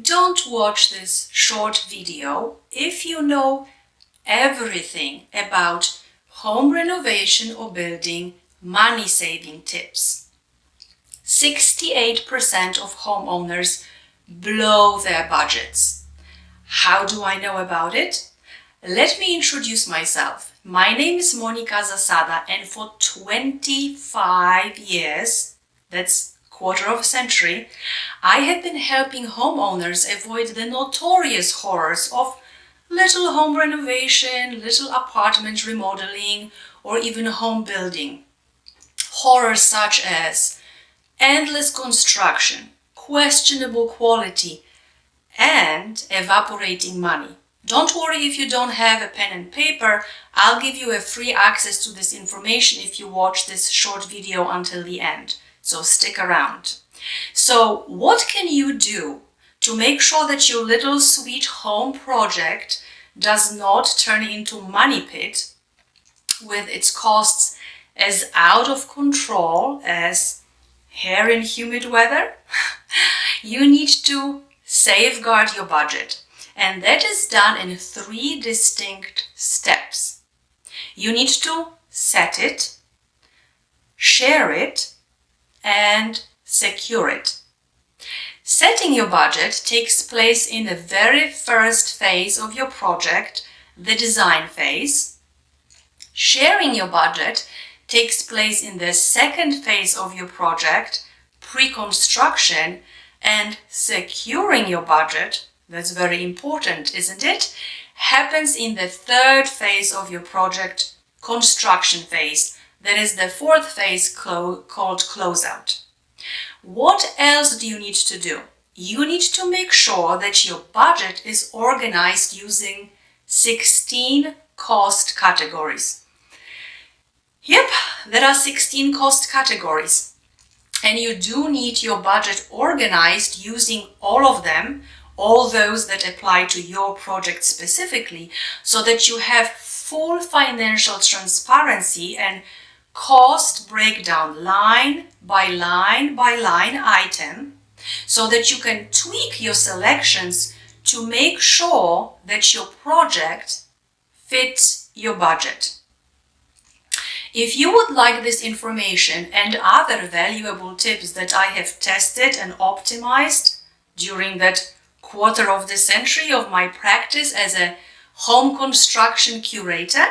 don't watch this short video if you know everything about home renovation or building money-saving tips. 68% of homeowners blow their budgets. How do I know about it? Let me introduce myself. My name is Monika Zasada, and for 25 years, that's quarter of a century, I have been helping homeowners avoid the notorious horrors of little home renovation, little apartment remodeling, or even home building. Horrors such as endless construction, questionable quality, and evaporating money. Don't worry if you don't have a pen and paper. I'll give you a free access to this information if you watch this short video until the end. So stick around. So what can you do to make sure that your little sweet home project does not turn into money pit with its costs as out of control as hair in humid weather? You need to safeguard your budget, and that is done in 3 distinct steps. You need to set it, share it, and secure it. Setting your budget takes place in the very first phase of your project, the design phase. Sharing your budget takes place in the second phase of your project, pre-construction, and securing your budget, that's very important, isn't it, happens in the third phase of your project, construction phase. That is the fourth phase called closeout. What else do you need to do? You need to make sure that your budget is organized using 16 cost categories. Yep, there are 16 cost categories. And you do need your budget organized using all of them, all those that apply to your project specifically, so that you have full financial transparency and cost breakdown line by line item, so that you can tweak your selections to make sure that your project fits your budget. If you would like this information and other valuable tips that I have tested and optimized during that quarter of the century of my practice as a home construction curator,